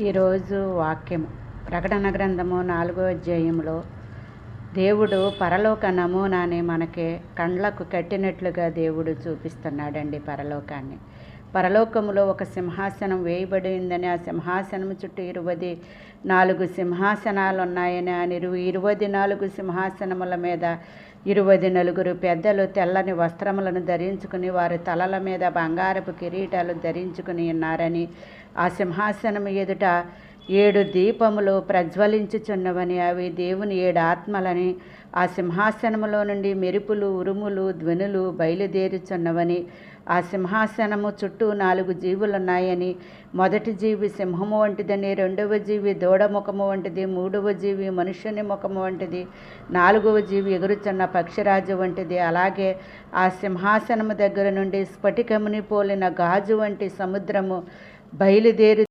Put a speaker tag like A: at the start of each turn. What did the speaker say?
A: ఈరోజు వాక్యము ప్రకటన గ్రంథము 4వ అధ్యాయంలో దేవుడు పరలోక నమూనాని మనకి కండ్లకు కట్టినట్లుగా దేవుడు చూపిస్తున్నాడండి. పరలోకములో ఒక సింహాసనం వేయబడిందని, ఆ సింహాసనం చుట్టూ 24 సింహాసనాలు ఉన్నాయని, ఆ 24 సింహాసనముల మీద 24 పెద్దలు తెల్లని వస్త్రములను ధరించుకుని వారి తలల మీద బంగారపు కిరీటాలు ధరించుకుని ఉన్నారని, ఆ సింహాసనం ఎదుట 7 దీపములు ప్రజ్వలించుచున్నవని, అవి దేవుని 7 ఆత్మలని, ఆ సింహాసనములో నుండి మెరుపులు, ఉరుములు, ధ్వనులు బయలుదేరుచున్నవని, ఆ సింహాసనము చుట్టూ 4 జీవులున్నాయని, మొదటి జీవి సింహము వంటిదని, రెండవ జీవి దూడ ముఖము వంటిది, మూడవ జీవి మనుష్యుని ముఖము వంటిది, 4వ జీవి ఎగురుచున్న పక్షిరాజు వంటిది. అలాగే ఆ సింహాసనము దగ్గర నుండి స్ఫటికముని పోలిన గాజు వంటి సముద్రము బయలుదేరి